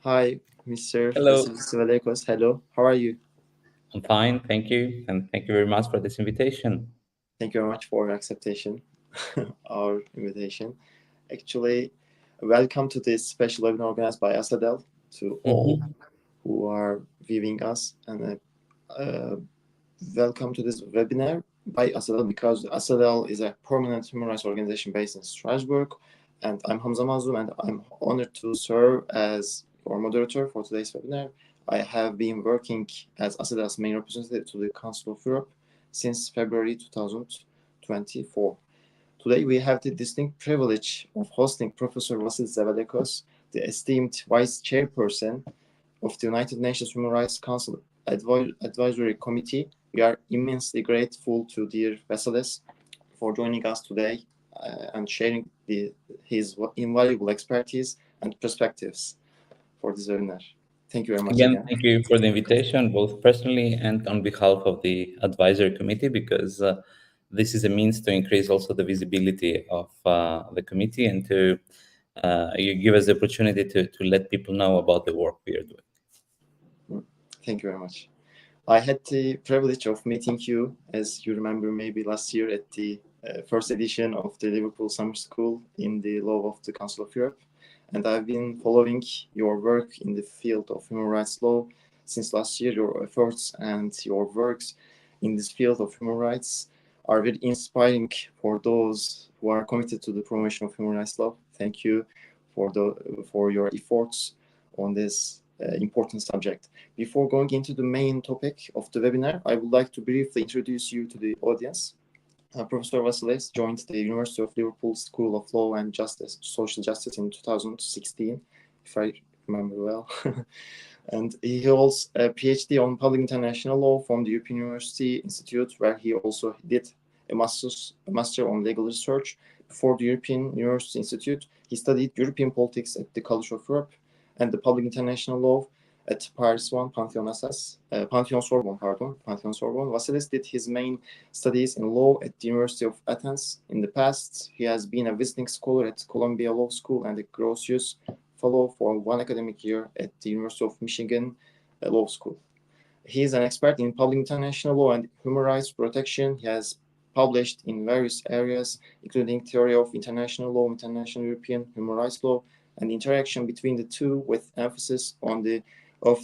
Hi, Mr. Hello, Vasilis Valekos. Hello, how are you? I'm fine, thank you, and thank you very much for this invitation. Thank you very much for your acceptation, our invitation. Actually, welcome to this special webinar organized by Asadel to all Mhm. who are viewing us, and welcome to this webinar by Asadel because Asadel is a permanent human rights organization based in Strasbourg, and I'm Hamza Mazlum, and I'm honored to serve as your moderator for today's webinar. I have been working as Asadel's main representative to the Council of Europe since February 2024. Today, we have the distinct privilege of hosting Professor Vasilis Zavalekos, the esteemed Vice Chairperson of the United Nations Human Rights Council Advisory Committee. We are immensely grateful to dear Vasilis for joining us today and sharing his invaluable expertise and perspectives for this webinar. Thank you very much Again, again. thank you for the invitation, both personally and on behalf of the advisory committee, because this is a means to increase also the visibility of the committee and to you give us the opportunity to let people know about the work we are doing. Thank you very much. I had the privilege of meeting you, as you remember, maybe last year at the first edition of the Liverpool Summer School in the law of the Council of Europe. And I've been following your work in the field of human rights law since last year. Your efforts and your works in this field of human rights are very inspiring for those who are committed to the promotion of human rights law. Thank you for your efforts on this important subject. Before going into the main topic of the webinar, I would like to briefly introduce you to the audience. Professor Vasilis joined the University of Liverpool School of Law and Social Justice in 2016, if I remember well. And he holds a PhD on public international law from the European University Institute, where he also did a master on legal research. Before the European University Institute, he studied European politics at the College of Europe and the public international law at Paris 1, Pantheon-Sorbonne. Vasilis did his main studies in law at the University of Athens. In the past, he has been a visiting scholar at Columbia Law School and a Grotius Fellow for one academic year at the University of Michigan Law School. He is an expert in public international law and human rights protection. He has published in various areas, including theory of international law, international European human rights law, and interaction between the two, with emphasis on the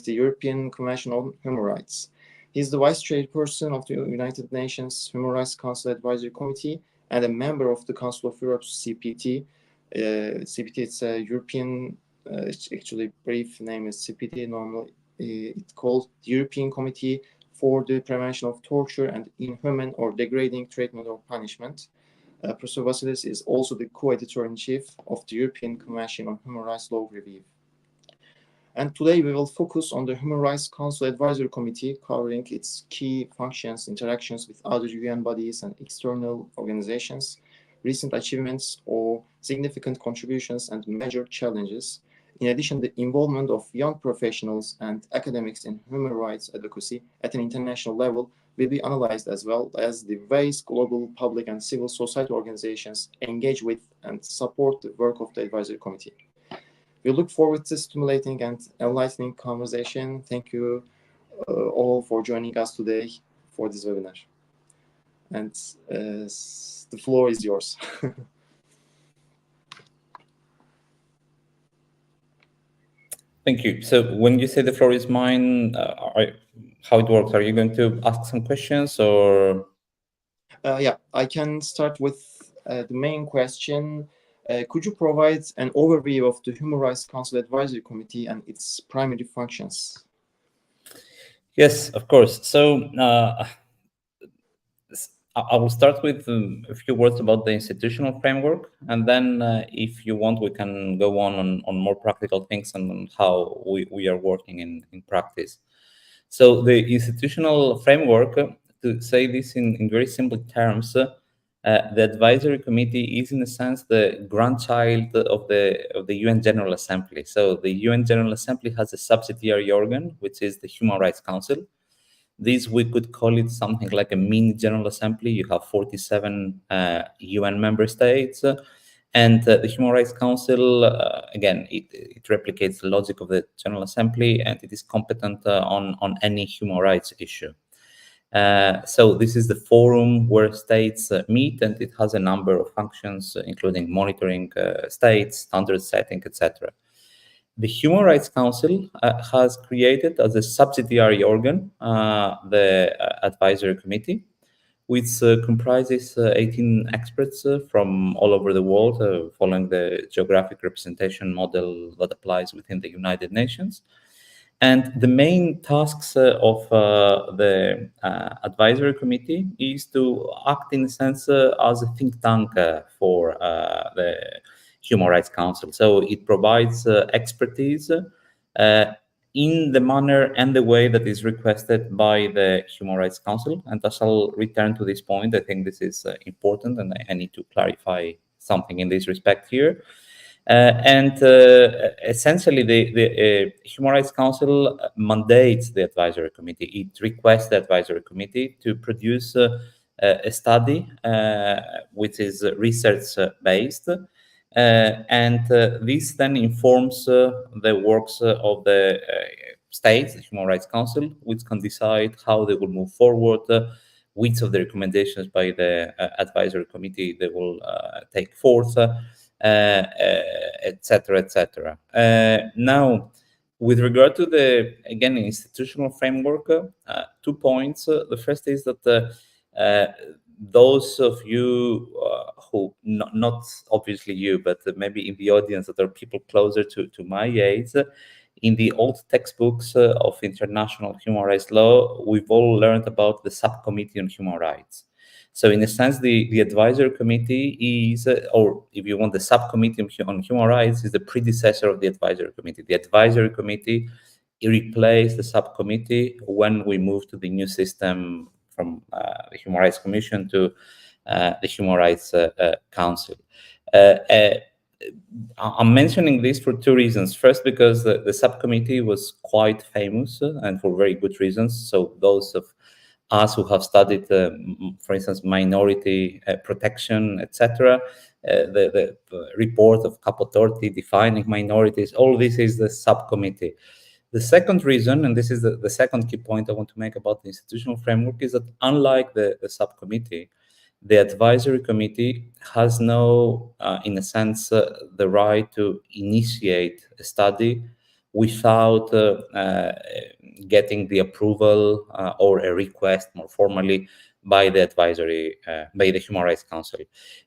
European Convention on Human Rights. He is the vice chairperson of the United Nations Human Rights Council Advisory Committee and a member of the Council of Europe's CPT. CPT, it's a European, actually brief name is CPT. Normally, it's called the European Committee for the Prevention of Torture and Inhuman or Degrading Treatment or Punishment. Professor Vasilis is also the co-editor-in-chief of the European Convention on Human Rights Law Review. And today we will focus on the Human Rights Council Advisory Committee, covering its key functions, interactions with other UN bodies and external organizations, recent achievements or significant contributions and major challenges. In addition, the involvement of young professionals and academics in human rights advocacy at an international level will be analyzed, as well as the ways global public and civil society organizations engage with and support the work of the Advisory Committee. We look forward to stimulating and enlightening conversation. Thank you all for joining us today for this webinar. And the floor is yours. Thank you. So when you say the floor is mine, how it works? Are you going to ask some questions or? Yeah, I can start with the main question. Could you provide an overview of the Human Rights Council Advisory Committee and its primary functions? Yes, of course. So I will start with a few words about the institutional framework, and then if you want, we can go on more practical things and on how we are working in practice. So the institutional framework, to say this in very simple terms, the advisory committee is in a sense the grandchild of the UN General Assembly. So the UN General Assembly has a subsidiary organ, which is the Human Rights Council. This, we could call it something like a mini General Assembly. You have 47 UN member states, And the Human Rights Council, again, it replicates the logic of the General Assembly, and it is competent on any human rights issue. So this is the forum where states meet, and it has a number of functions, including monitoring states, standard setting, etc. The Human Rights Council has created as a subsidiary organ the Advisory Committee, which comprises 18 experts from all over the world, following the geographic representation model that applies within the United Nations. And the main tasks of the Advisory Committee is to act, in a sense, as a think tank for the Human Rights Council. So it provides expertise in the manner and the way that is requested by the Human Rights Council. And as I'll return to this point, I think this is important, and I need to clarify something in this respect here. Essentially, the Human Rights Council mandates the Advisory Committee. It requests the Advisory Committee to produce a study which is research-based. This then informs the works of the states, the Human Rights Council, which can decide how they will move forward, which of the recommendations by the Advisory Committee they will take forth, etc., etc. Now, with regard to the, again, institutional framework, 2 points. The first is that those of you who, not obviously you, but maybe in the audience that are people closer to my age, in the old textbooks of international human rights law, we've all learned about the Subcommittee on Human Rights. So in a sense, the Advisory Committee is, or if you want, the Subcommittee on Human Rights is the predecessor of the Advisory Committee. The Advisory Committee replaced the Subcommittee when we moved to the new system from the Human Rights Commission to the Human Rights Council. I'm mentioning this for 2 reasons. First, because the subcommittee was quite famous and for very good reasons. So those of us who have studied, for instance, minority protection, etc., the report of Capotorti defining minorities, all this is the subcommittee. The second reason, and this is the second key point I want to make about the institutional framework, is that unlike the subcommittee, the Advisory Committee has no, in a sense, the right to initiate a study without getting the approval or a request more formally by the by the Human Rights Council,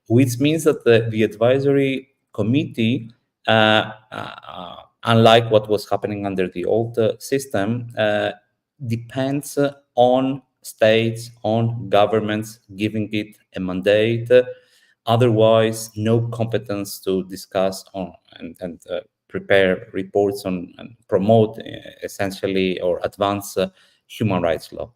which means that the Advisory Committee, unlike what was happening under the old system, depends on states, on governments giving it a mandate. Otherwise, no competence to discuss on and prepare reports on and promote essentially or advance human rights law.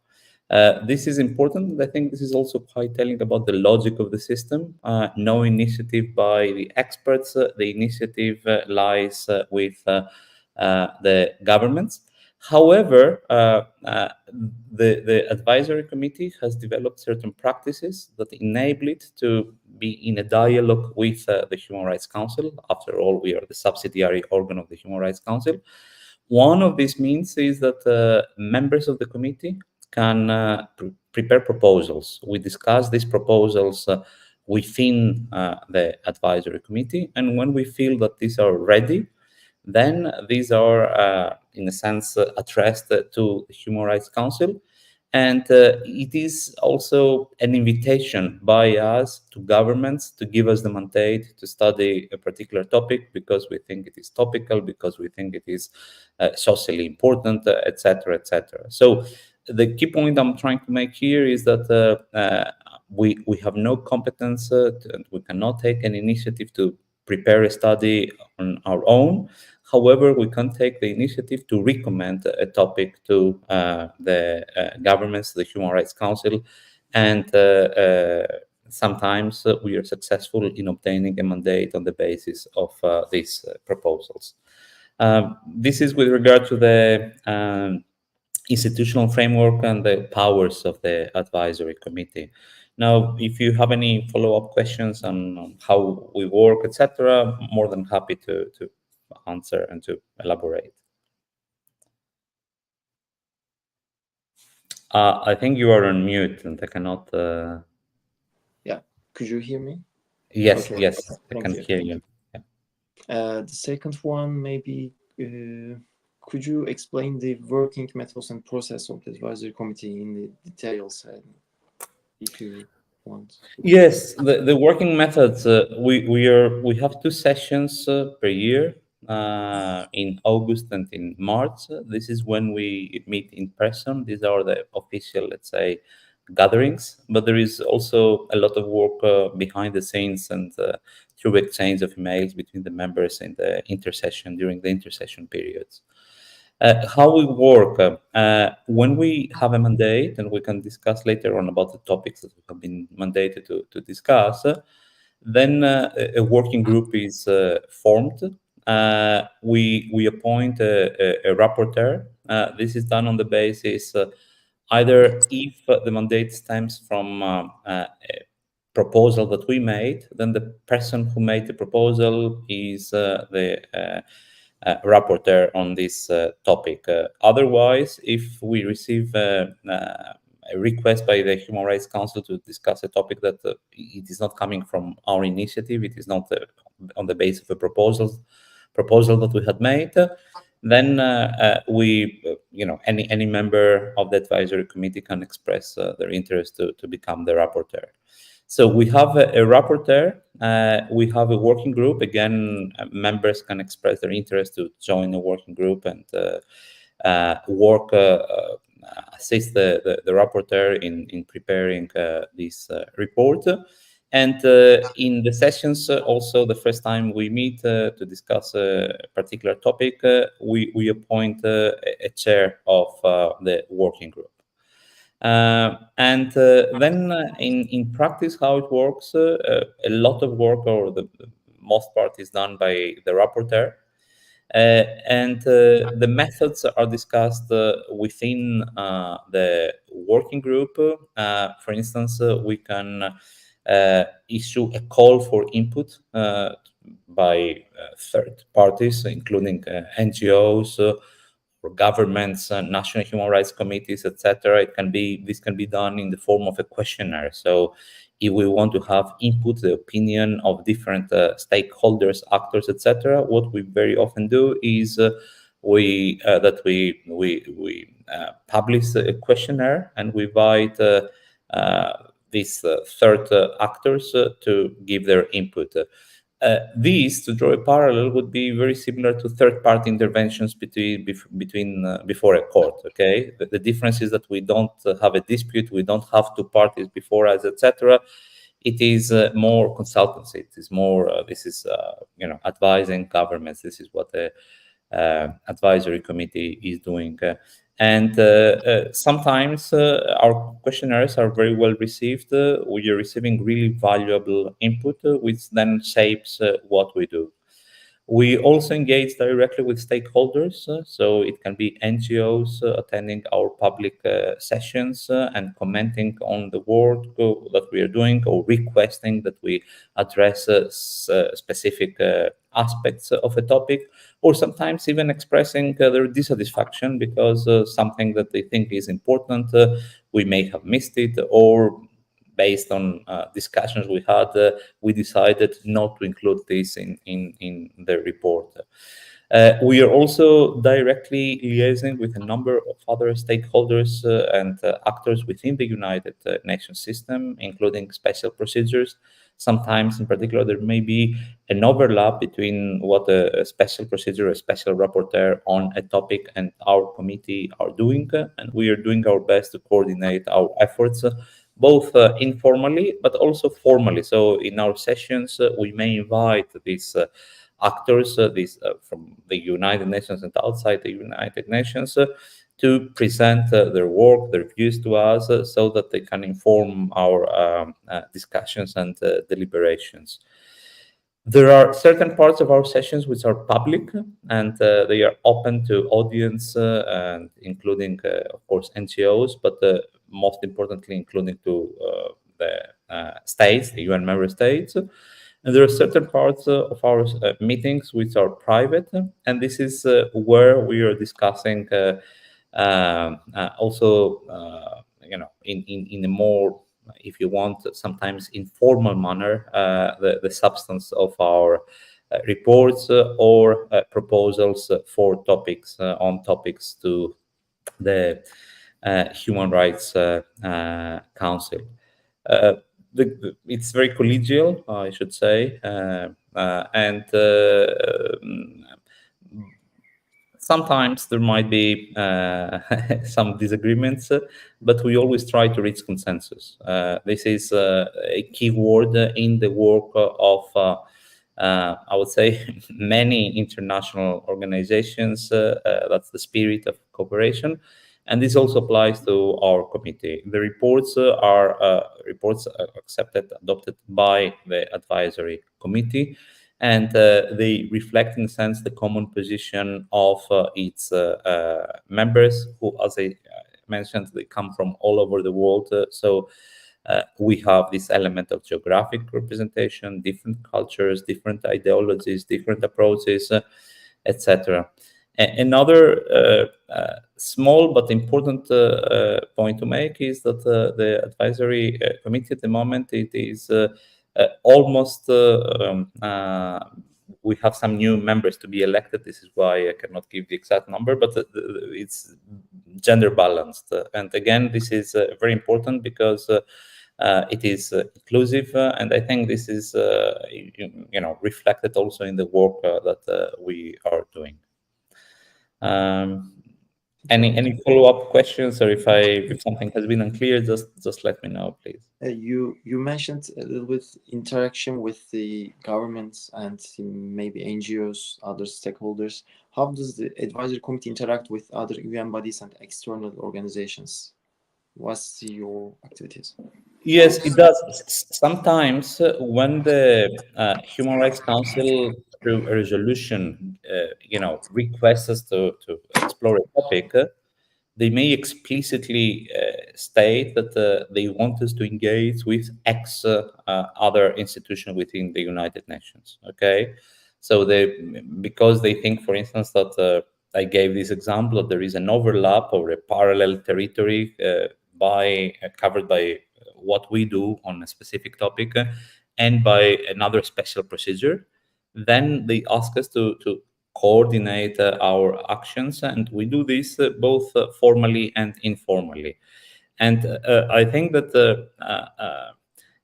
This is important. I think this is also quite telling about the logic of the system. No initiative by the experts. The initiative lies with the governments. However, the Advisory Committee has developed certain practices that enable it to be in a dialogue with the Human Rights Council. After all, we are the subsidiary organ of the Human Rights Council. One of these means is that members of the committee can prepare proposals. We discuss these proposals within the Advisory Committee, and when we feel that these are ready, then these are, in a sense, addressed to the Human Rights Council. And it is also an invitation by us to governments to give us the mandate to study a particular topic because we think it is topical, because we think it is socially important, etc., etc. So the key point I'm trying to make here is that we have no competence and we cannot take an initiative to prepare a study on our own. However, we can take the initiative to recommend a topic to the governments, the Human Rights Council, and sometimes we are successful in obtaining a mandate on the basis of these proposals. This is with regard to the institutional framework and the powers of the Advisory Committee. Now, if you have any follow-up questions on how we work, etc., more than happy to answer and to elaborate. I think you are on mute and I cannot... Yeah, could you hear me? Yes, okay. yes, I Thank can you. hear you. The second one, maybe, could you explain the working methods and process of the advisory committee in the details, if you want? Yes, the working methods. We have 2 sessions per year in August and in March. This is when we meet in person. These are the official, let's say, gatherings. But there is also a lot of work behind the scenes and through exchange of emails between the members in the intersession during the intersession periods. How we work when we have a mandate, and we can discuss later on about the topics that we have been mandated to discuss, then a working group is formed. We appoint a rapporteur. This is done on the basis either if the mandate stems from a proposal that we made, then the person who made the proposal is the rapporteur on this topic. Otherwise, if we receive a request by the Human Rights Council to discuss a topic that it is not coming from our initiative, it is not on the basis of a proposal that we had made, then any member of the advisory committee can express their interest to become the rapporteur. So we have a rapporteur, we have a working group. Again, members can express their interest to join a working group and assist the rapporteur in preparing this report. And in the sessions, also the first time we meet to discuss a particular topic, we appoint a chair of the working group. And then in practice, how it works, a lot of work, or the most part, is done by the rapporteur. And the methods are discussed within the working group. For instance, we can issue a call for input by third parties, including NGOs, or governments, national human rights committees, etc. This can be done in the form of a questionnaire. So if we want to have input, the opinion of different stakeholders, actors, etc., what we very often do is we publish a questionnaire, and we invite these third actors to give their input. These, to draw a parallel, would be very similar to third-party interventions before a court. Okay, the difference is that we don't have a dispute, we don't have 2 parties before us, etc. It is more consultancy. It is more. This is advising governments. This is what the advisory committee is doing. And sometimes our questionnaires are very well received. We are receiving really valuable input, which then shapes what we do. We also engage directly with stakeholders, so it can be NGOs attending our public sessions and commenting on the work that we are doing, or requesting that we address specific aspects of a topic, or sometimes even expressing their dissatisfaction because something that they think is important, we may have missed it, or based on discussions we had, we decided not to include this in the report. We are also directly liaising with a number of other stakeholders and actors within the United Nations system, including special procedures. Sometimes, in particular, there may be an overlap between what a special procedure, a special rapporteur on a topic, and our committee are doing, and we are doing our best to coordinate our efforts, both informally but also formally. So in our sessions, we may invite these actors, from the United Nations and outside the United Nations, to present their work, their views to us, so that they can inform our discussions and deliberations. There are certain parts of our sessions which are public, and they are open to audience, and including, of course, NGOs, but most importantly, including to states, the UN member states. And there are certain parts of our meetings which are private, and this is where we are discussing also, in a more, if you want, sometimes informal manner, the substance of our reports or proposals for topics on topics to the Human Rights Council. It's very collegial, I should say, and sometimes there might be some disagreements, but we always try to reach consensus. This is a key word in the work of, I would say, many international organizations. That's the spirit of cooperation. And this also applies to our committee. The reports are reports accepted, adopted by the advisory committee, and they reflect, in a sense, the common position of its members, who, as I mentioned, they come from all over the world. So we have this element of geographic representation, different cultures, different ideologies, different approaches, etc. Another small but important point to make is that the advisory committee at the moment, it is almost we have some new members to be elected. This is why I cannot give the exact number, but it's gender balanced. And again, this is very important because it is inclusive, and I think this is reflected also in the work that we are doing. Any follow-up questions, or if something has been unclear, just let me know, please. You mentioned a little bit interaction with the governments and maybe NGOs, other stakeholders. How does the advisory committee interact with other UN bodies and external organizations? What's your activities? Yes, it does. Sometimes when the Human Rights Council, through a resolution, requests us to explore a topic, they may explicitly state that they want us to engage with X other institution within the United Nations. Okay, so because they think, for instance, that I gave this example, that there is an overlap or a parallel territory covered by what we do on a specific topic and by another special procedure, then they ask us to coordinate our actions, and we do this both formally and informally. And I think that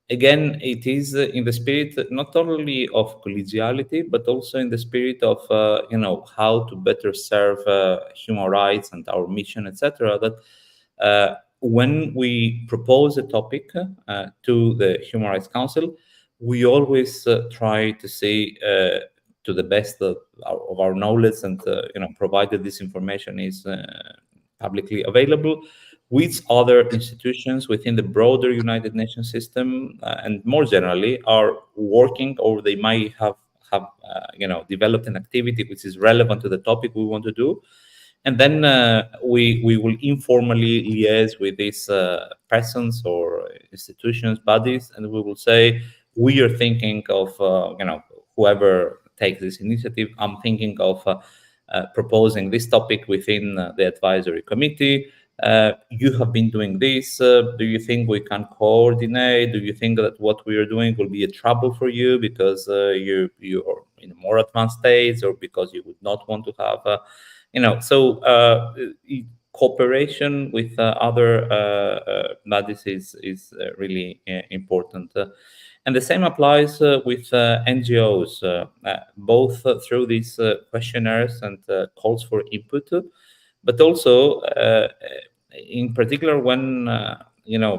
again, it is in the spirit not only of collegiality, but also in the spirit of how to better serve human rights and our mission, etc. That when we propose a topic to the Human Rights Council, we always try to see, to the best of our knowledge, and provided this information is publicly available, which other institutions within the broader United Nations system and more generally are working, or they might have developed an activity which is relevant to the topic we want to do. And then we will informally liaise with these persons or institutions, bodies, and we will say, we are thinking of, whoever takes this initiative, I'm thinking of proposing this topic within the advisory committee. You have been doing this. Do you think we can coordinate? Do you think that what we are doing will be a trouble for you because you are in a more advanced stage, or because you would not want to have cooperation with other bodies is really important. And the same applies with NGOs, both through these questionnaires and calls for input, but also in particular when, there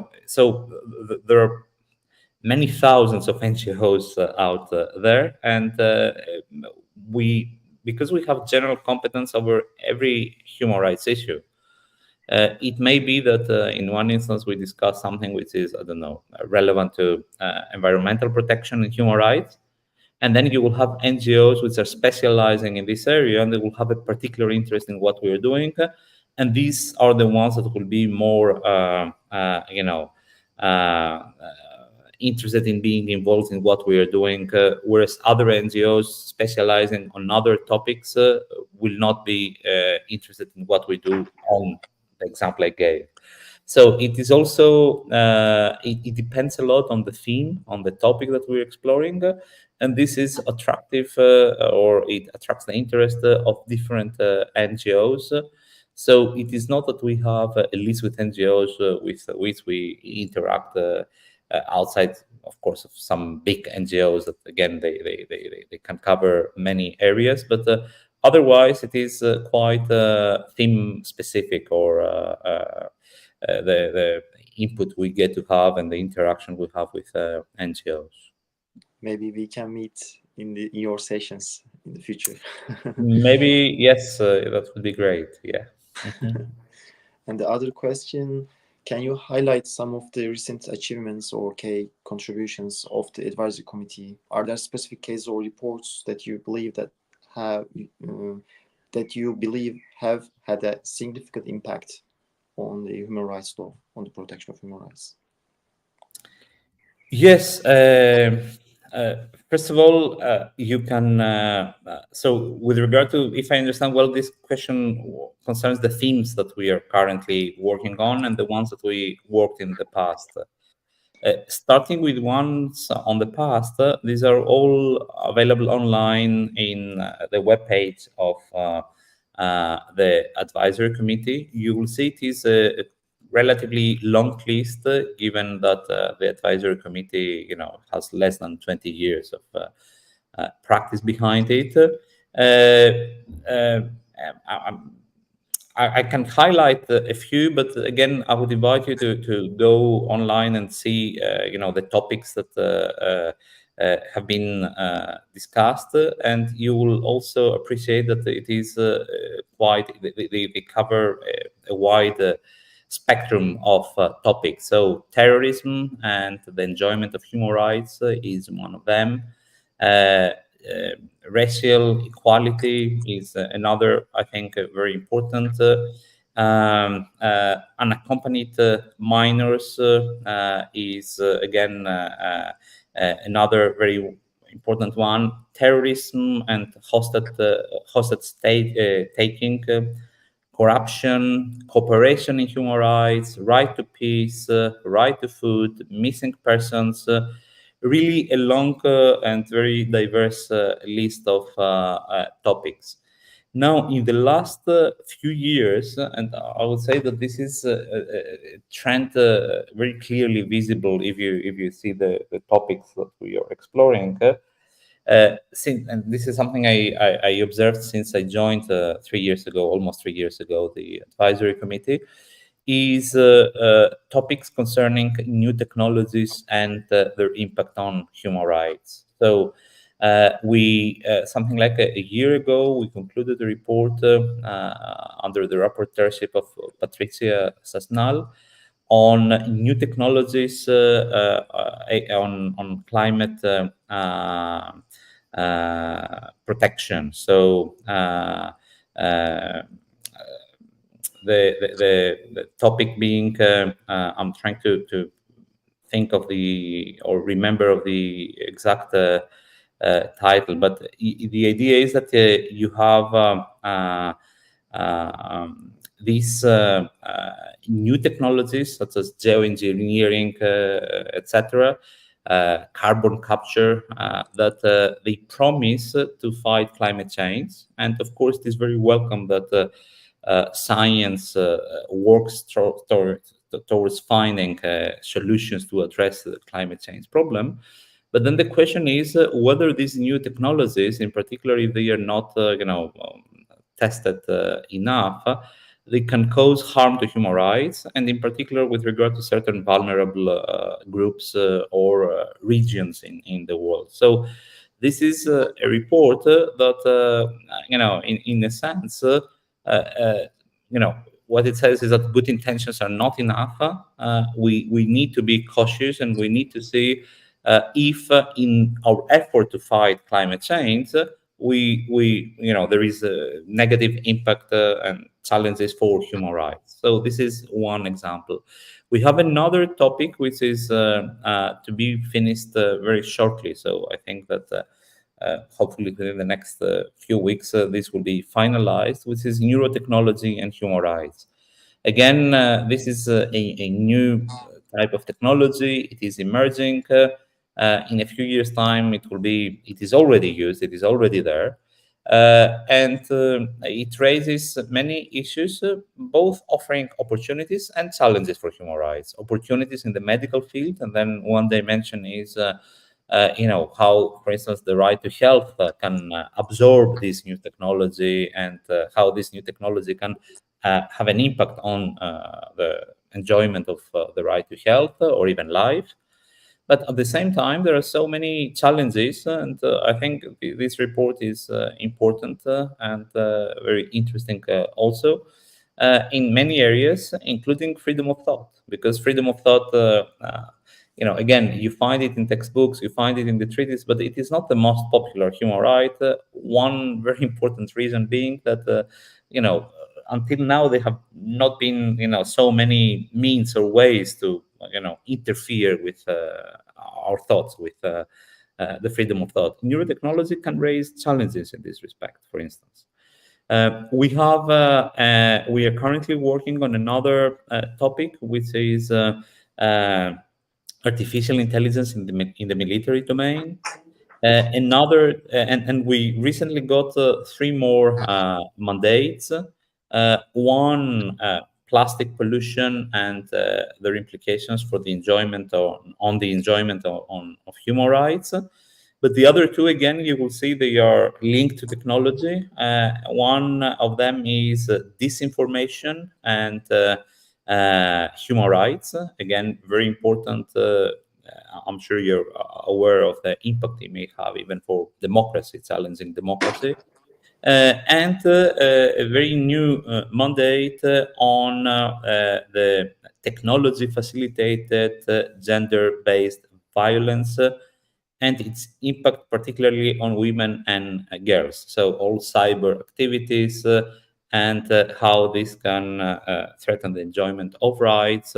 are many thousands of NGOs out there, and because we have general competence over every human rights issue, it may be that in one instance we discuss something which is, I don't know, relevant to environmental protection and human rights, and then you will have NGOs which are specializing in this area, and they will have a particular interest in what we are doing, and these are the ones that will be more interested in being involved in what we are doing, whereas other NGOs specializing on other topics will not be interested in what we do on the example I gave. So it is also, it depends a lot on the theme, on the topic that we're exploring, and this is attractive, or it attracts the interest of different NGOs. So it is not that we have a list with NGOs with which we interact outside, of course, of some big NGOs that, again, they can cover many areas, but otherwise it is quite theme specific, or the input we get to have and the interaction we have with NGOs. Maybe we can meet in your sessions in the future. Maybe, yes, that would be great. Yeah. And the other question, can you highlight some of the recent achievements or key contributions of the advisory committee? Are there specific cases or reports that you believe that have had a significant impact on the human rights law, on the protection of human rights? Yes. First of all, you can. So, with regard to, if I understand well, this question concerns the themes that we are currently working on and the ones that we worked in the past. Starting with ones on the past, these are all available online in the webpage of the advisory committee. You will see it is a relatively long list, given that the advisory committee, has less than 20 years of practice behind it. I can highlight a few, but again, I would invite you to go online and see, the topics that have been discussed, and you will also appreciate that it is they cover a wide spectrum of topics. So terrorism and the enjoyment of human rights is one of them. Racial equality is another, I think, very important. Unaccompanied minors is again another very important one. Terrorism and hostage state taking, corruption, cooperation in human rights, right to peace, right to food, missing persons. Really a long and very diverse list of topics. Now, in the last few years, and I would say that this is a trend very clearly visible if you see the topics that we are exploring. And this is something I observed since I joined 3 years ago, almost 3 years ago, the advisory committee, is topics concerning new technologies and their impact on human rights. So we, something like a year ago, we concluded a report under the rapporteurship of Patricia Sasnal on new technologies on climate protection. So the topic being, I'm trying to think of or remember of the exact title, but the idea is that you have these new technologies such as geoengineering, etc., carbon capture, that they promise to fight climate change. And of course, it is very welcome that science works towards finding solutions to address the climate change problem. But then the question is whether these new technologies, in particular, if they are not, tested enough, they can cause harm to human rights, and in particular with regard to certain vulnerable groups or regions in the world. So this is a report that, in a sense, what it says is that good intentions are not enough. We need to be cautious, and we need to see if in our effort to fight climate change, there is a negative impact and challenges for human rights. So this is one example. We have another topic which is to be finished very shortly. So I think that hopefully within the next few weeks this will be finalized, which is neurotechnology and human rights. Again, this is a new type of technology. It is emerging. In a few years' time, it is already used. It is already there. And it raises many issues, both offering opportunities and challenges for human rights. Opportunities in the medical field, and then one dimension is, how, for instance, the right to health can absorb this new technology, and how this new technology can have an impact on the enjoyment of the right to health or even life. But at the same time, there are so many challenges, and I think this report is important and very interesting also in many areas, including freedom of thought. Because freedom of thought, again, you find it in textbooks, you find it in the treaties, but it is not the most popular human right. One very important reason being that, until now there have not been, so many means or ways to interfere with our thoughts, with the freedom of thought. Neurotechnology can raise challenges in this respect. For instance, we are currently working on another topic, which is artificial intelligence in the military domain. And we recently got 3 more mandates. One, plastic pollution and their implications for the enjoyment on the enjoyment of human rights. But the other 2, again, you will see they are linked to technology. One of them is disinformation and human rights. Again, very important. I'm sure you're aware of the impact it may have even for democracy, challenging democracy. And a very new mandate on the technology-facilitated gender-based violence and its impact particularly on women and girls. So all cyber activities and how this can threaten the enjoyment of rights,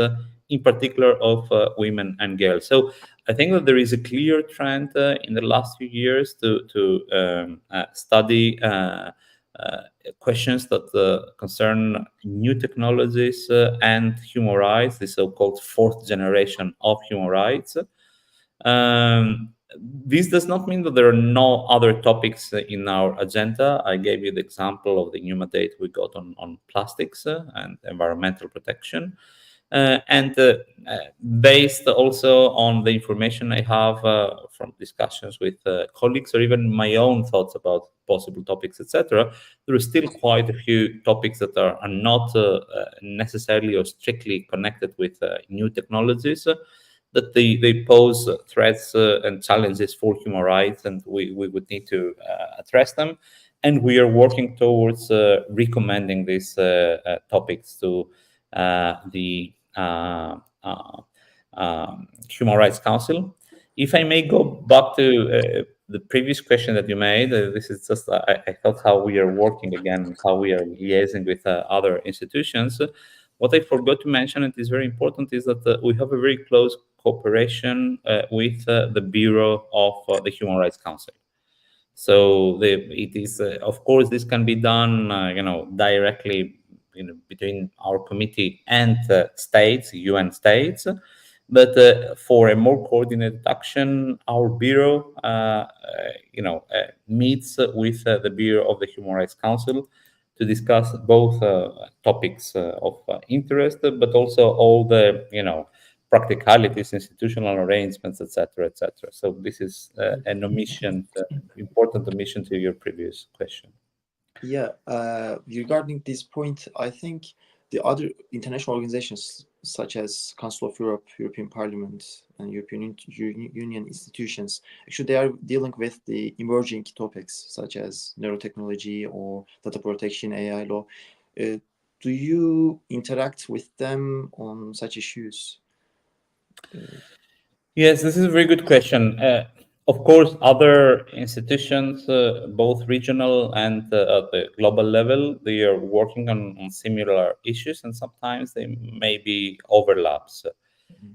in particular of women and girls. So I think that there is a clear trend in the last few years to study questions that concern new technologies and human rights, the so-called 4th generation of human rights. This does not mean that there are no other topics in our agenda. I gave you the example of the new mandate we got on plastics and environmental protection. And based also on the information I have from discussions with colleagues, or even my own thoughts about possible topics, etc., there are still quite a few topics that are not necessarily or strictly connected with new technologies, that they pose threats and challenges for human rights, and we would need to address them. And we are working towards recommending these topics to the Human Rights Council. If I may go back to the previous question that you made, this is just, I thought how we are working again, how we are liaising with other institutions. What I forgot to mention, and is very important, is that we have a very close cooperation with the Bureau of the Human Rights Council. So it is, of course, this can be done, directly, between our committee and states, UN states. But for a more coordinated action, our bureau, meets with the Bureau of the Human Rights Council to discuss both topics of interest, but also all the, practicalities, institutional arrangements, etc., etc. So this is an omission, important omission to your previous question. Yeah, regarding this point, I think the other international organizations such as Council of Europe, European Parliament, and European Union institutions, actually they are dealing with the emerging topics such as neurotechnology or data protection, AI law. Do you interact with them on such issues? Yes, this is a very good question. Of course, other institutions, both regional and at the global level, they are working on similar issues, and sometimes they may be overlaps.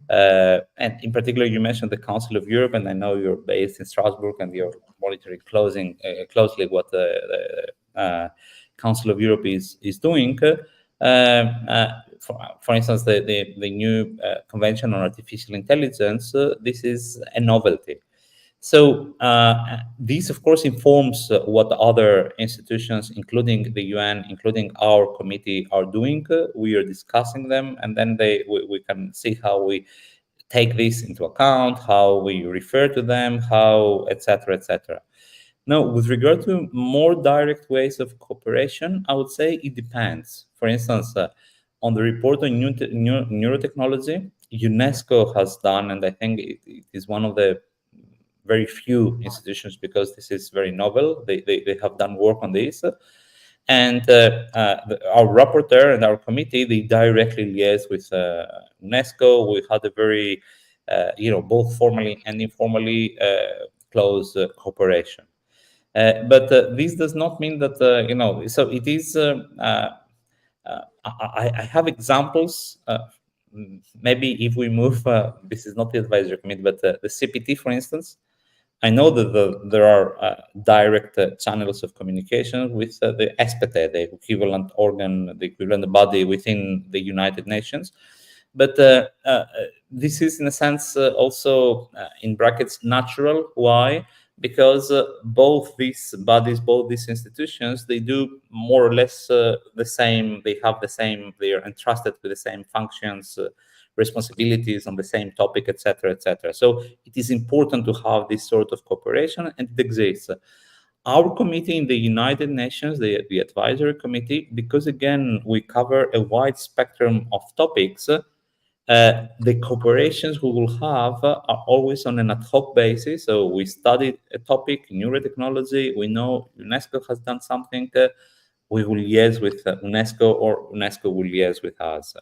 And in particular, you mentioned the Council of Europe, and I know you're based in Strasbourg and you're monitoring closely what the Council of Europe is doing. For instance, the new Convention on Artificial Intelligence, this is a novelty. So this, of course, informs what other institutions, including the UN, including our committee, are doing. We are discussing them, and then we can see how we take this into account, how we refer to them, how, etc., etc. Now, with regard to more direct ways of cooperation, I would say it depends. For instance, on the report on neurotechnology, UNESCO has done, and I think it is one of the very few institutions, because this is very novel. They have done work on this. And our rapporteur and our committee, they directly liaise with UNESCO. We had a very, both formally and informally close cooperation. But this does not mean that, so it is, I have examples. Maybe if we move, this is not the advisory committee, but the CPT, for instance, I know that there are direct channels of communication with the SPT, the equivalent organ, the equivalent body within the United Nations. But this is, in a sense, also, in brackets, natural. Why? Because both these bodies, both these institutions, they do more or less the same. They have the same, they are entrusted with the same functions, responsibilities on the same topic, etc., etc. So it is important to have this sort of cooperation, and it exists. Our committee in the United Nations, the advisory committee, because again, we cover a wide spectrum of topics, the cooperations we will have are always on an ad hoc basis. So we studied a topic, neurotechnology, we know UNESCO has done something, we will liaise with UNESCO, or UNESCO will liaise with us.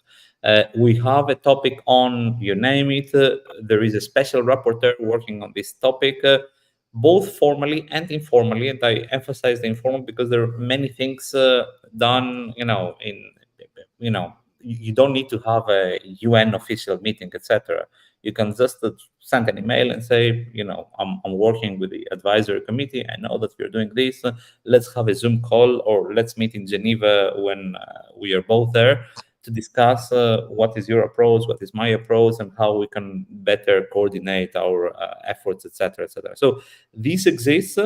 We have a topic on, you name it, there is a special rapporteur working on this topic, both formally and informally. And I emphasize the informal because there are many things done, you don't need to have a UN official meeting, etc. You can just send an email and say, I'm working with the advisory committee. I know that you're doing this. Let's have a Zoom call, or let's meet in Geneva when we are both there to discuss what is your approach, what is my approach, and how we can better coordinate our efforts, etc., etc. So this exists,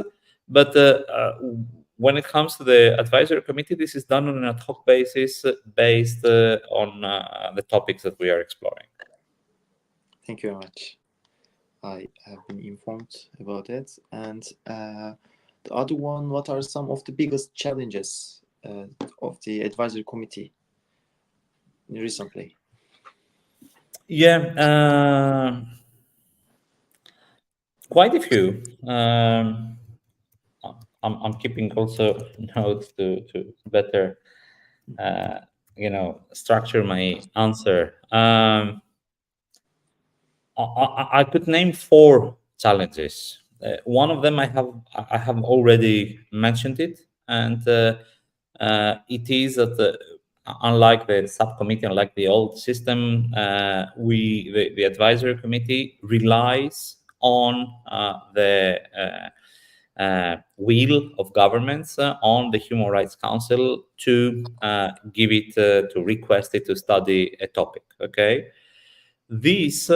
but when it comes to the advisory committee, this is done on an ad hoc basis based on the topics that we are exploring. Thank you very much. I have been informed about it. And the other one, what are some of the biggest challenges of the advisory committee recently? Yeah, quite a few. I'm keeping also notes to better, structure my answer. I could name 4 challenges. One of them I have already mentioned it, and it is that unlike the subcommittee, unlike the old system, the advisory committee relies on the will of governments on the Human Rights Council to give it, to request it to study a topic. Okay, this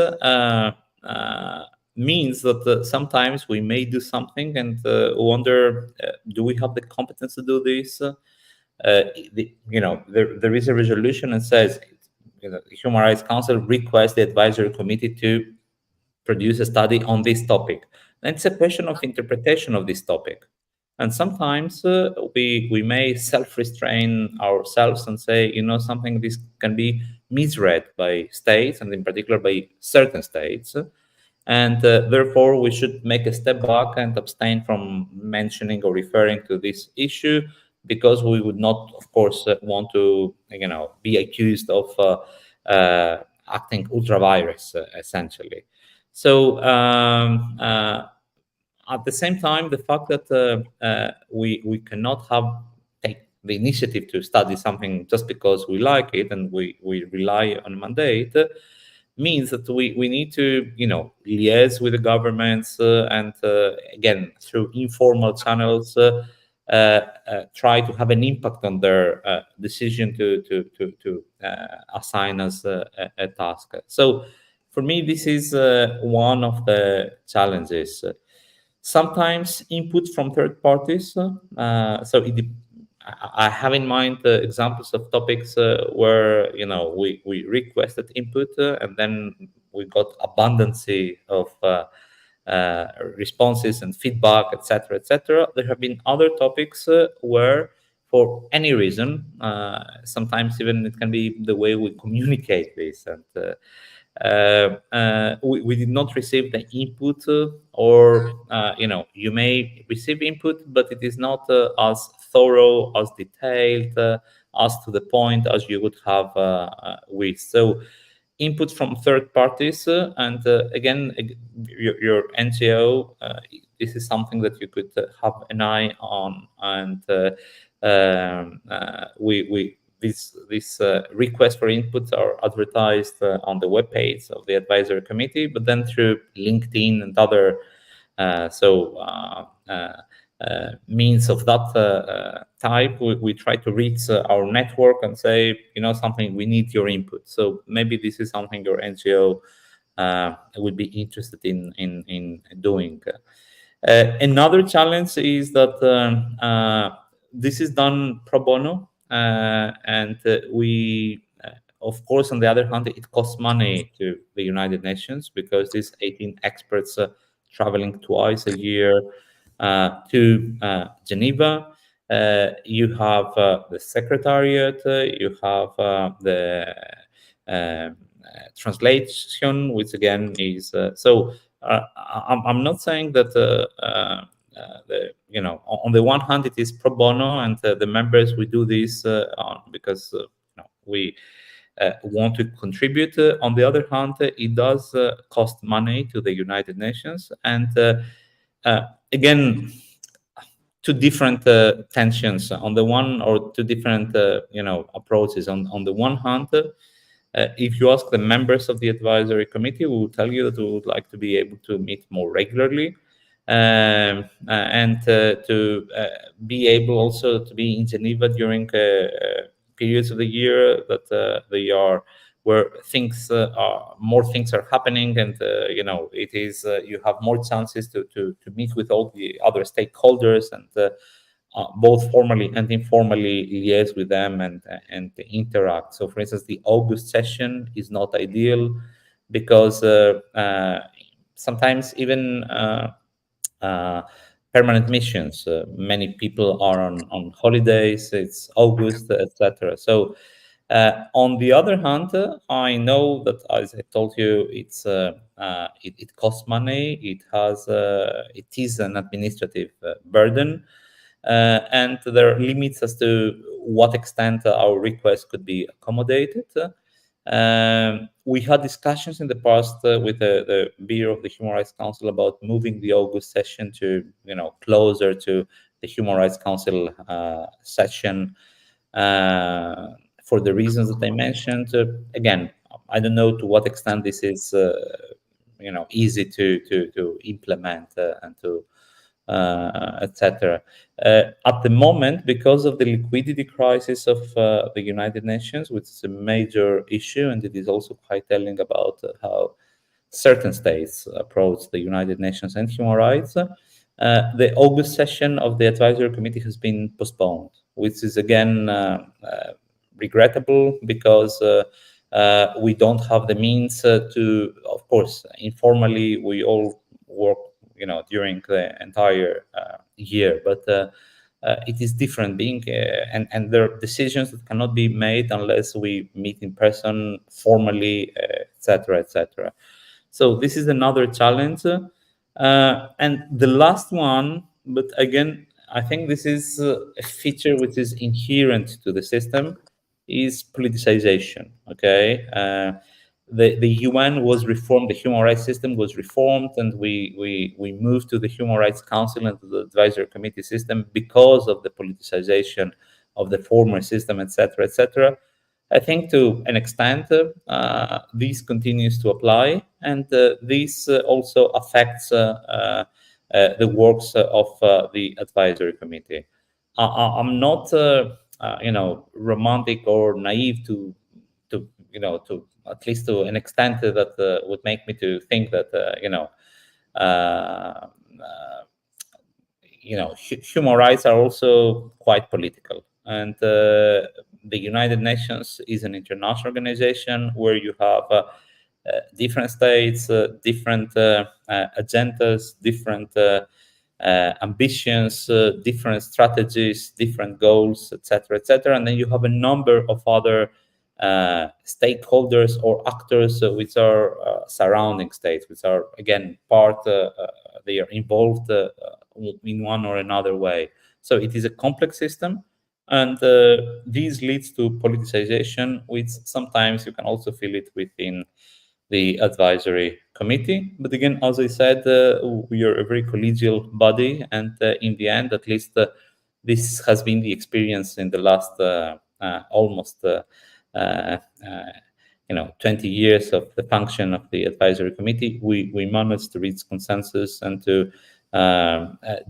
means that sometimes we may do something and wonder, do we have the competence to do this? There is a resolution and says, the Human Rights Council requests the advisory committee to produce a study on this topic. And it's a question of interpretation of this topic. And sometimes we may self-restrain ourselves and say, something, this can be misread by states, and in particular by certain states. And therefore, we should make a step back and abstain from mentioning or referring to this issue, because we would not, of course, want to, be accused of acting ultra-virus, essentially. So at the same time, the fact that we cannot take the initiative to study something just because we like it and we rely on mandate means that we need to liaise with the governments and again through informal channels try to have an impact on their decision to assign us a task. So for me, this is one of the challenges. Sometimes input from third parties. I have in mind examples of topics where we requested input and then we got abundance of responses and feedback, etc., etc. There have been other topics where, for any reason, sometimes even it can be the way we communicate this, and we did not receive the input, or you may receive input, but it is not as thorough, as detailed, as to the point as you would have wished. So input from third parties, and again, your NGO, this is something that you could have an eye on, and these requests for inputs are advertised on the webpage of the advisory committee, but then through LinkedIn and other means of that type, we try to reach our network and say, something, we need your input. So maybe this is something your NGO would be interested in doing. Another challenge is that this is done pro bono, and we, of course, on the other hand, it costs money to the United Nations, because these 18 experts traveling twice a year to Geneva. You have the secretariat, you have the translation, which again is I'm not saying that on the one hand it is pro bono, and the members, we do this because we want to contribute. On the other hand, it does cost money to the United Nations, and again, two different tensions on the one, or two different approaches. On the one hand, if you ask the members of the advisory committee, we will tell you that we would like to be able to meet more regularly, and to be able also to be in Geneva during periods of the year that they are where more things are happening, and it is you have more chances to meet with all the other stakeholders, and both formally and informally liaise with them and interact. So, for instance, the August session is not ideal because sometimes even permanent missions, many people are on holidays. It's August, etc. So. On the other hand, I know that, as I told you, it costs money. It is an administrative burden, and there are limits as to what extent our requests could be accommodated. We had discussions in the past with the Bureau of the Human Rights Council about moving the August session to closer to the Human Rights Council session. For the reasons that I mentioned, again, I don't know to what extent this is, easy to implement and to, etc. At the moment, because of the liquidity crisis of the United Nations, which is a major issue, and it is also quite telling about how certain states approach the United Nations and human rights. The August session of the advisory committee has been postponed, which is again regrettable, because we don't have the means to, of course, informally we all work during the entire year, but it is different being and there are decisions that cannot be made unless we meet in person formally, etc., etc. So this is another challenge, and the last one, but again, I think this is a feature which is inherent to the system, is politicization. Okay, the UN was reformed, the human rights system was reformed, and we moved to the Human Rights Council and to the advisory committee system because of the politicization of the former system, etc., etc. I think to an extent, this continues to apply, and this also affects the works of the advisory committee. I'm not, romantic or naive to at least to an extent that would make me to think that uh, human rights are also quite political, and the United Nations is an international organization where you have different states, different agendas, different ambitions, different strategies, different goals, etc., etc. And then you have a number of other stakeholders or actors which are surrounding states, which are again they are involved in one or another way. So it is a complex system, and this leads to politicization, which sometimes you can also feel it within the advisory committee. But again, as I said, we are a very collegial body, and in the end, at least, this has been the experience in the last almost 20 years of the function of the advisory committee. We managed to reach consensus and to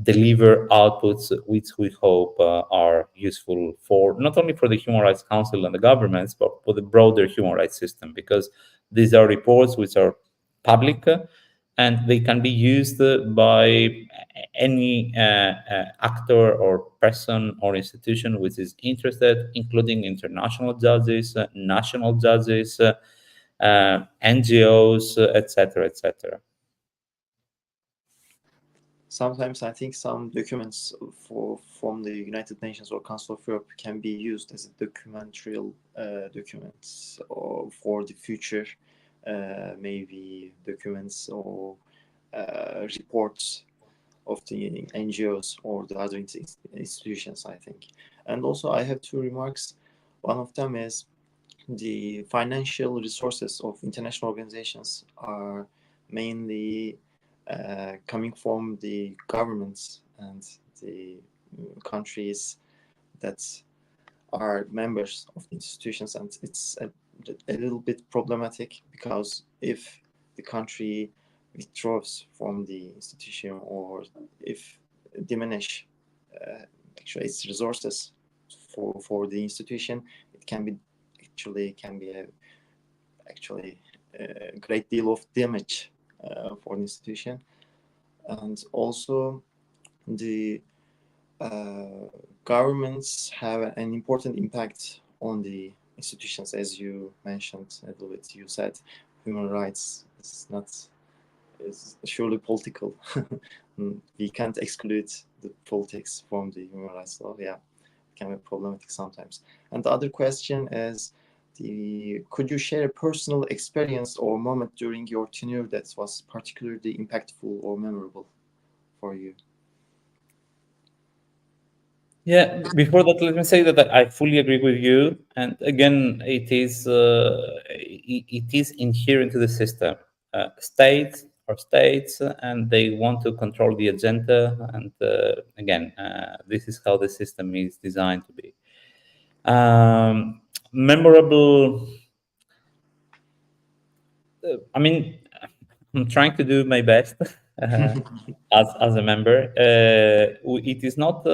deliver outputs which we hope are useful for not only for the Human Rights Council and the governments, but for the broader human rights system, because these are reports which are public and they can be used by any actor or person or institution which is interested, including international judges, national judges, NGOs, etc., etc. Sometimes I think some documents from the United Nations or Council of Europe can be used as documentarial documents or for the future, maybe documents or reports of the NGOs or the other institutions, I think. And also I have two remarks. One of them is the financial resources of international organizations are mainly coming from the governments and the countries that are members of the institutions, and it's a little bit problematic, because if the country withdraws from the institution or if diminish actually its resources for the institution, it can be a great deal of damage for the institution. And also the governments have an important impact on the institutions, as you mentioned a little bit. You said human rights is surely political. We can't exclude the politics from the human rights law. Yeah, it can be problematic sometimes. And the other question is, could you share a personal experience or moment during your tenure that was particularly impactful or memorable for you? Yeah, before that, let me say that I fully agree with you. And again, it is inherent to the system. States are states, and they want to control the agenda. And again, this is how the system is designed to be. Memorable. I mean, I'm trying to do my best as a member. It is not.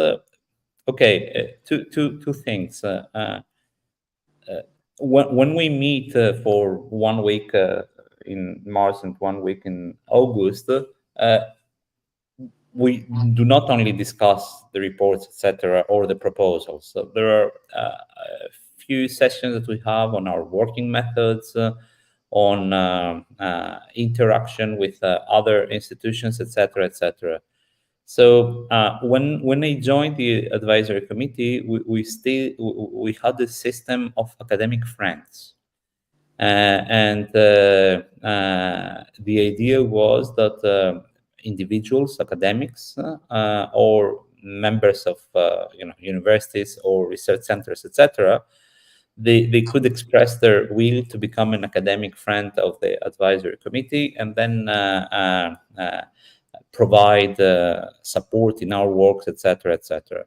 Okay, two things. When we meet for 1 week in March and 1 week in August, we do not only discuss the reports, etc., or the proposals. So there are a few sessions that we have on our working methods, on interaction with other institutions, etc., etc. So when I joined the advisory committee, we had a system of academic friends, and the idea was that individuals, academics, or members of universities or research centers, etc., they could express their will to become an academic friend of the advisory committee, and then provide support in our works, etc., etc.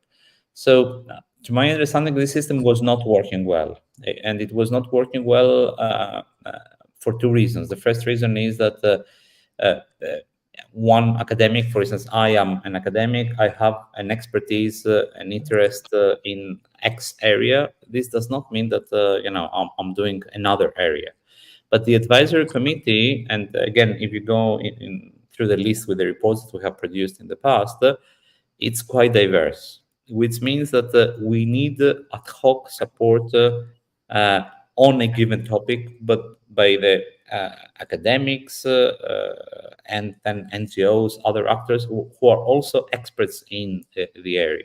So, to my understanding, this system was not working well, and it was not working well for two reasons. The first reason is that one academic, for instance, I am an academic, I have an expertise, an interest in X area. This does not mean that I'm doing another area. But the advisory committee, and again, if you go through the list with the reports that we have produced in the past, it's quite diverse, which means that we need ad hoc support on a given topic, but by the academics and then NGOs, other actors who are also experts in the area.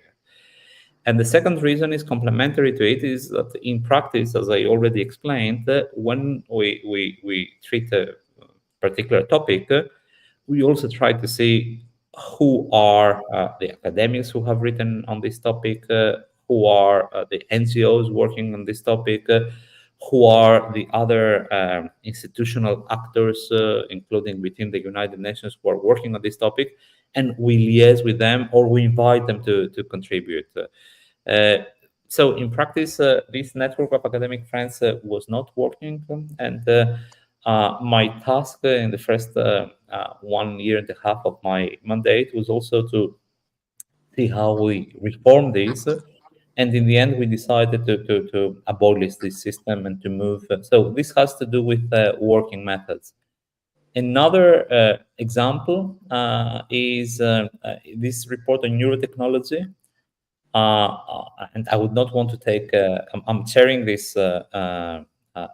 And the second reason is complementary to it, is that in practice, as I already explained, when we treat a particular topic, we also try to see who are the academics who have written on this topic, who are the NGOs working on this topic, who are the other institutional actors, including within the United Nations, who are working on this topic, and we liaise with them or we invite them to contribute. So in practice, this network of academic friends was not working, and my task in the first 1 year and a half of my mandate was also to see how we reform this. And in the end, we decided to abolish this system and to move. So this has to do with working methods. Another example is this report on neurotechnology. And I would not want to take, I'm chairing this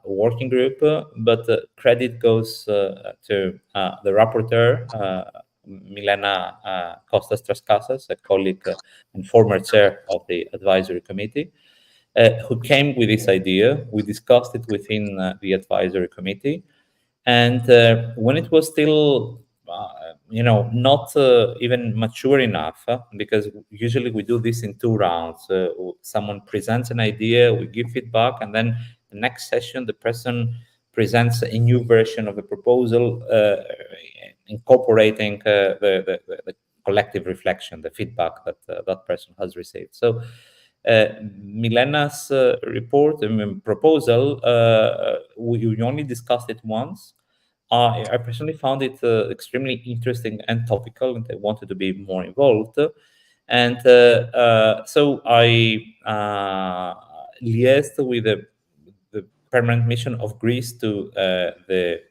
working group, but credit goes to the rapporteur, Milena Costas Trascasas, a colleague and former chair of the advisory committee, who came with this idea. We discussed it within the advisory committee. And when it was still not even mature enough, because usually we do this in 2 rounds. Someone presents an idea, we give feedback, and then the next session, the person presents a new version of the proposal, incorporating the collective reflection, the feedback that that person has received. So Milena's report and proposal, we only discussed it once. I personally found it extremely interesting and topical, and I wanted to be more involved. And so I liaised with the permanent mission of Greece to the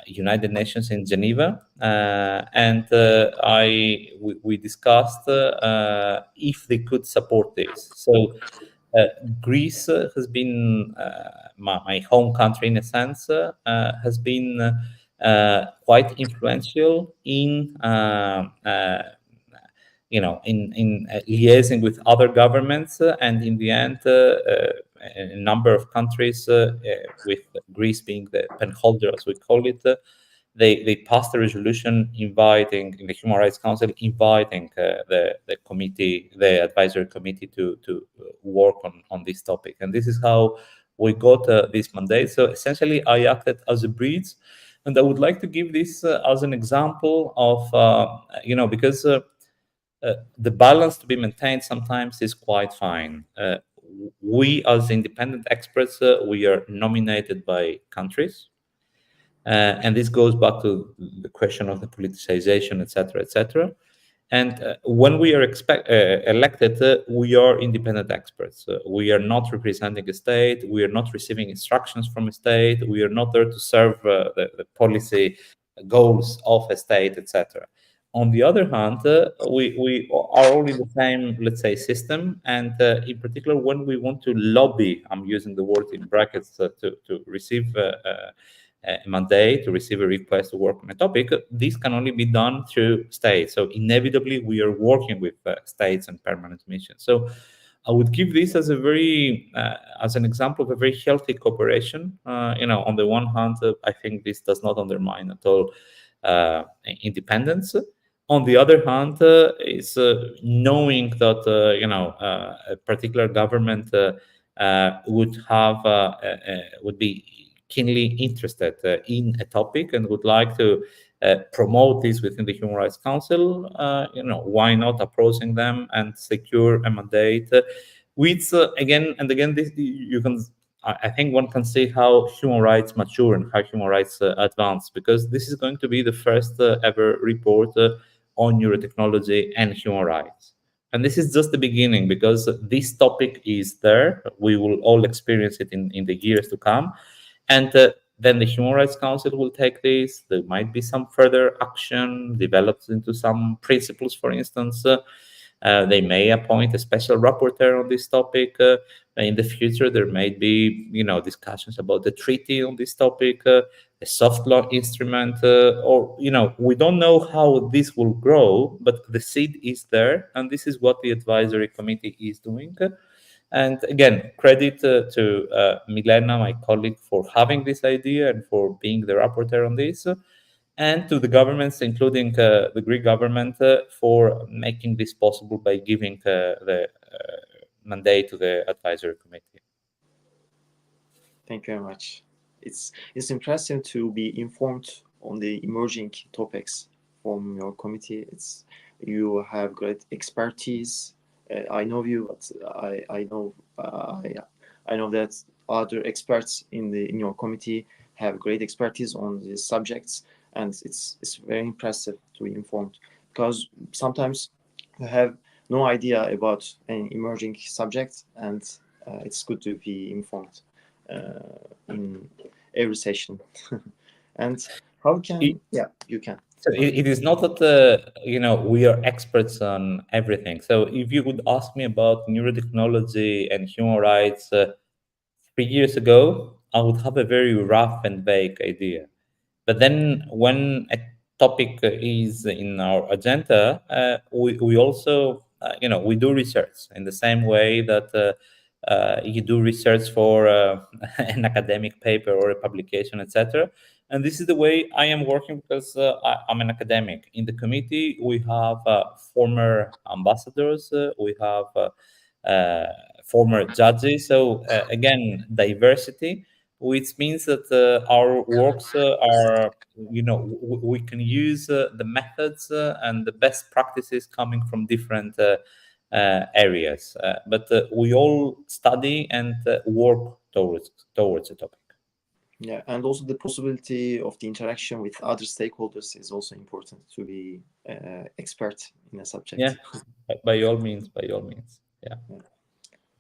United Nations in Geneva, and we discussed if they could support this. So Greece has been my home country in a sense, has been quite influential in in liaising with other governments, and in the end, a number of countries, with Greece being the penholder, as we call it, they passed a resolution inviting, in the Human Rights Council, inviting the committee, the advisory committee, to work on this topic. And this is how we got this mandate. So essentially, I acted as a bridge, and I would like to give this as an example of, because the balance to be maintained sometimes is quite fine. We, as independent experts, we are nominated by countries. And this goes back to the question of the politicization, etc., etc. And when we are elected, we are independent experts. We are not representing a state. We are not receiving instructions from a state. We are not there to serve the policy goals of a state, etc. On the other hand, we are all in the same, let's say, system. And in particular, when we want to lobby, I'm using the word in brackets, to receive a mandate, to receive a request to work on a topic, this can only be done through states. So inevitably, we are working with states and permanent missions. So I would give this as a very, as an example of a very healthy cooperation. On the one hand, I think this does not undermine at all independence. On the other hand, is knowing that a particular government would be keenly interested in a topic and would like to promote this within the Human Rights Council, why not approaching them and secure a mandate, which again and again, this you can. I think one can see how human rights mature and how human rights advance, because this is going to be the first ever report on neurotechnology and human rights. And this is just the beginning, because this topic is there. We will all experience it in the years to come. And then the Human Rights Council will take this. There might be some further action developed into some principles, for instance. They may appoint a special rapporteur on this topic. In the future, there may be, discussions about the treaty on this topic, a soft law instrument, or, we don't know how this will grow, but the seed is there. And this is what the advisory committee is doing. And again, credit to Milena, my colleague, for having this idea and for being the rapporteur on this, and to the governments, including the Greek government, for making this possible by giving the mandate to the advisory committee. Thank you very much. It's impressive to be informed on the emerging topics from your committee. You have great expertise. I know you, but I know that other experts in your committee have great expertise on these subjects, and it's very impressive to be informed, because sometimes you have no idea about an emerging subject, and it's good to be informed in every session. And how can you can. So it is not that we are experts on everything. So if you would ask me about neurotechnology and human rights 3 years ago, I would have a very rough and vague idea. But then when a topic is in our agenda, we also we do research in the same way that you do research for an academic paper or a publication, etc. And this is the way I am working, because I'm an academic. In the committee, we have former ambassadors, we have former judges. So again, diversity, which means that our works are, we can use the methods and the best practices coming from different areas. But we all study and work towards a topic. Yeah, and also the possibility of the interaction with other stakeholders is also important to be expert in a subject. Yeah, by all means. Yeah.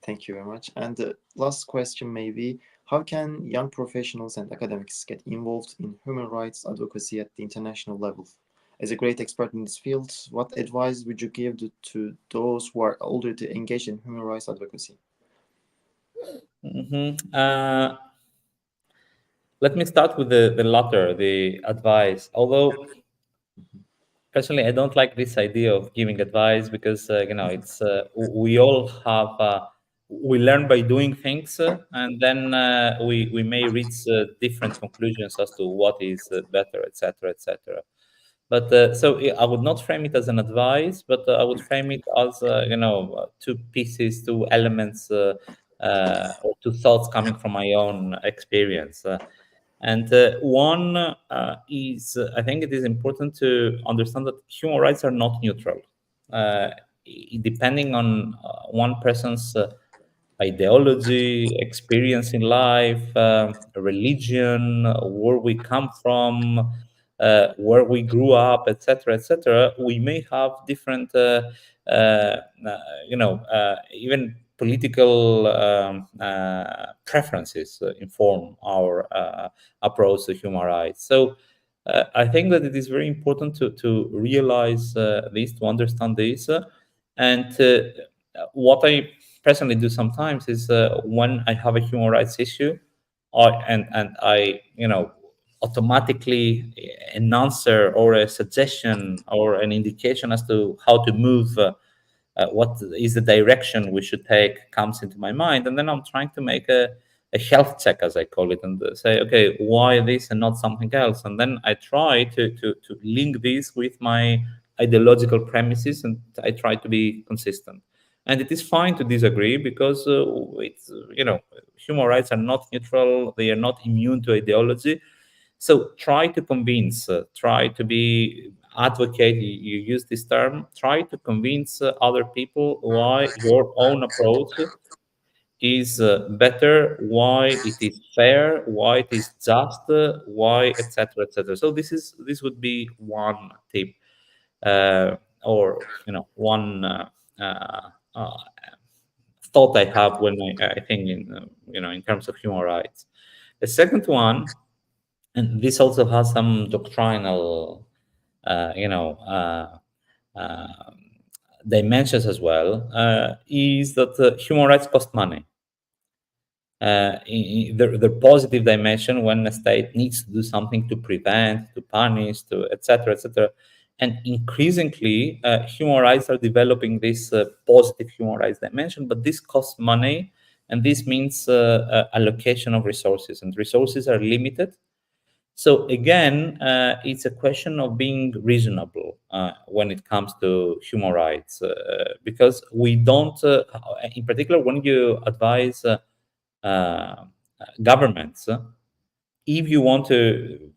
Thank you very much. And the last question may be, how can young professionals and academics get involved in human rights advocacy at the international level? As a great expert in this field, what advice would you give to those who are already engaged in human rights advocacy? Mm-hmm. Let me start with the latter, the advice. Although personally, I don't like this idea of giving advice, because it's we all have we learn by doing things, and then we may reach different conclusions as to what is better, etc., etc. But so I would not frame it as an advice, but I would frame it as two pieces, two elements, or two thoughts coming from my own experience. And one is, I think it is important to understand that human rights are not neutral. Depending on one person's ideology, experience in life, religion, where we come from, where we grew up, etc., etc., we may have different, even political preferences inform our approach to human rights. So I think that it is very important to realize this, to understand this, and what I personally do sometimes is when I have a human rights issue, and I automatically an answer or a suggestion or an indication as to how to move, what is the direction we should take, comes into my mind, and then I'm trying to make a health check, as I call it, and say, okay, why this and not something else? And then I try to link this with my ideological premises, and I try to be consistent. And it is fine to disagree because it's, human rights are not neutral. They are not immune to ideology. So try to convince, try to be advocate. You use this term. Try to convince other people why your own approach is better, why it is fair, why it is just, why, etc., etc. So this would be one tip, or one uh, thought I have when I think in in terms of human rights. The second one, and this also has some doctrinal, uh, you know, uh, uh, dimensions as well, is that human rights cost money. The positive dimension when a state needs to do something to prevent, to punish, to etc., etc. And increasingly, human rights are developing this positive human rights dimension, but this costs money, and this means allocation of resources, and resources are limited. So again, it's a question of being reasonable when it comes to human rights, because we don't, in particular, when you advise governments, if you want to,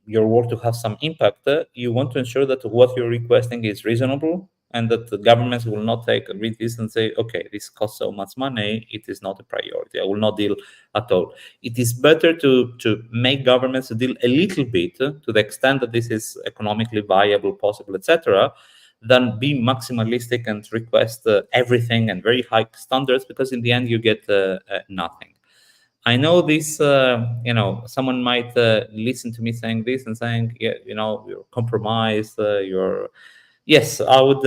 your work to have some impact, you want to ensure that what you're requesting is reasonable, and that the governments will not read this and say, okay, this costs so much money, it is not a priority, I will not deal at all. It is better to make governments deal a little bit, to the extent that this is economically viable, possible, etc., than be maximalistic and request everything and very high standards, because in the end you get nothing. I know this, someone might listen to me saying this and saying, yeah, you're compromised, yes, I would,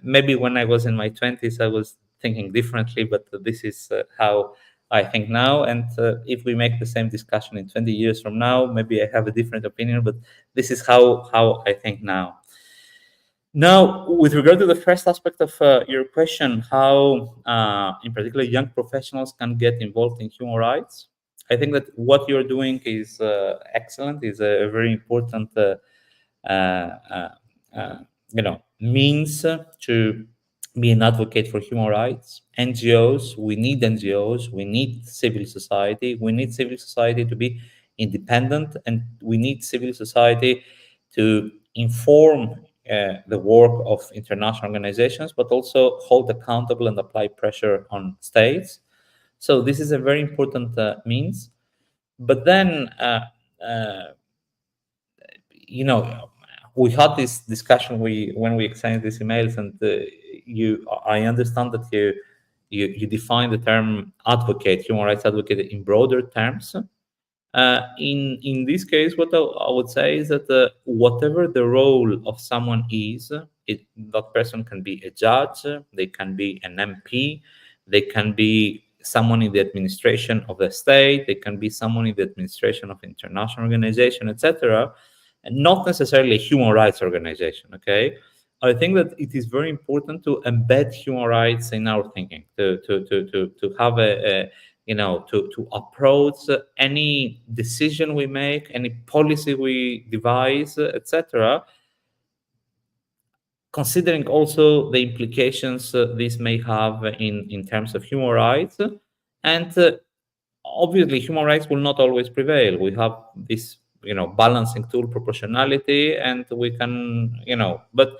maybe when I was in my 20s, I was thinking differently, but this is how I think now. And if we make the same discussion in 20 years from now, maybe I have a different opinion, but this is how I think now. Now, with regard to the first aspect of your question, how, in particular, young professionals can get involved in human rights, I think that what you're doing is excellent, is a very important, uh, uh, means to be an advocate for human rights. NGOs, we need civil society, we need civil society to be independent, and we need civil society to inform the work of international organizations, but also hold accountable and apply pressure on states. So this is a very important means. But then, we had this discussion when we exchanged these emails, and I understand that you define the term advocate, human rights advocate, in broader terms. In this case, what I would say is that whatever the role of someone is, that person can be a judge, they can be an MP, they can be someone in the administration of the state, they can be someone in the administration of international organization, etc., and not necessarily a human rights organization. Okay, I think that it is very important to embed human rights in our thinking, to have to approach any decision we make, any policy we devise, etc., considering also the implications this may have in terms of human rights. And obviously, human rights will not always prevail. We have this, balancing tool, proportionality, and we can, but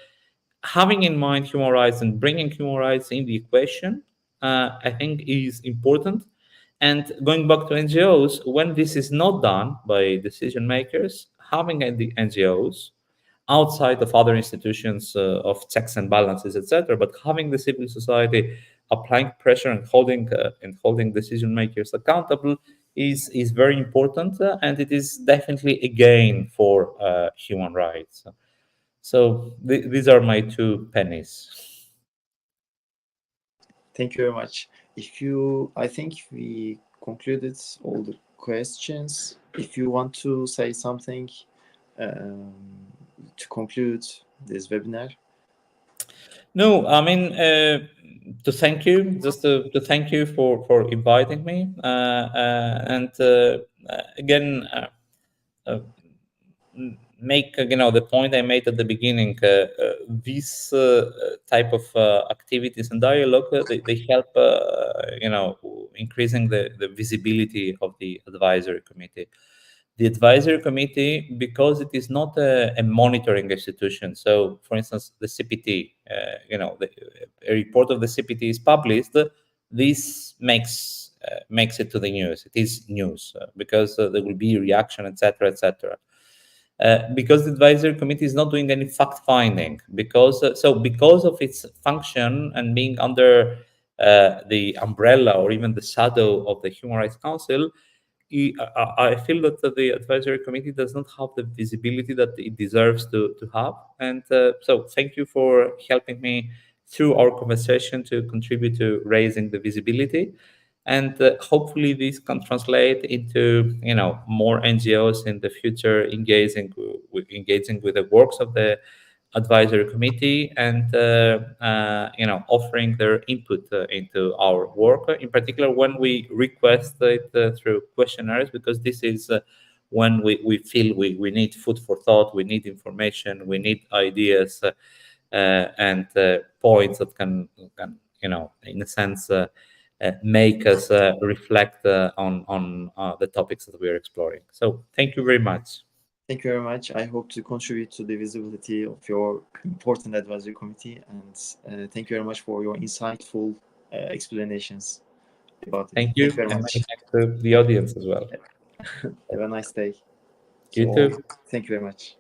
having in mind human rights and bringing human rights in the equation, I think is important. And going back to NGOs, when this is not done by decision makers, having the NGOs outside of other institutions of checks and balances, etc., but having the civil society applying pressure and holding decision makers accountable is very important, and it is definitely a gain for human rights. So these are my 2 pennies. Thank you very much. I think we concluded all the questions. If you want to say something to conclude this webinar. No, I mean, to thank you, just to thank you for inviting me, and again, make the point I made at the beginning. These type of activities and dialogue, they help increasing the visibility of the advisory committee. The advisory committee, because it is not a monitoring institution. So, for instance, the CPT, a report of the CPT is published. This makes it to the news. It is news because there will be reaction, etc., etc. Because the advisory committee is not doing any fact finding, because of its function and being under the umbrella or even the shadow of the Human Rights Council, I feel that the advisory committee does not have the visibility that it deserves to have. And so thank you for helping me through our conversation to contribute to raising the visibility. And hopefully this can translate into more NGOs in the future engaging with the works of the advisory committee and offering their input into our work, in particular when we request it through questionnaires, because this is when we feel we need food for thought, we need information, we need ideas and points that can in a sense make us reflect on the topics that we are exploring. So thank you very much. Thank you very much. I hope to contribute to the visibility of your important advisory committee, and thank you very much for your insightful explanations about it. Thank you. Thank you very much. To the audience as well. Have a nice day. You too. Thank you very much.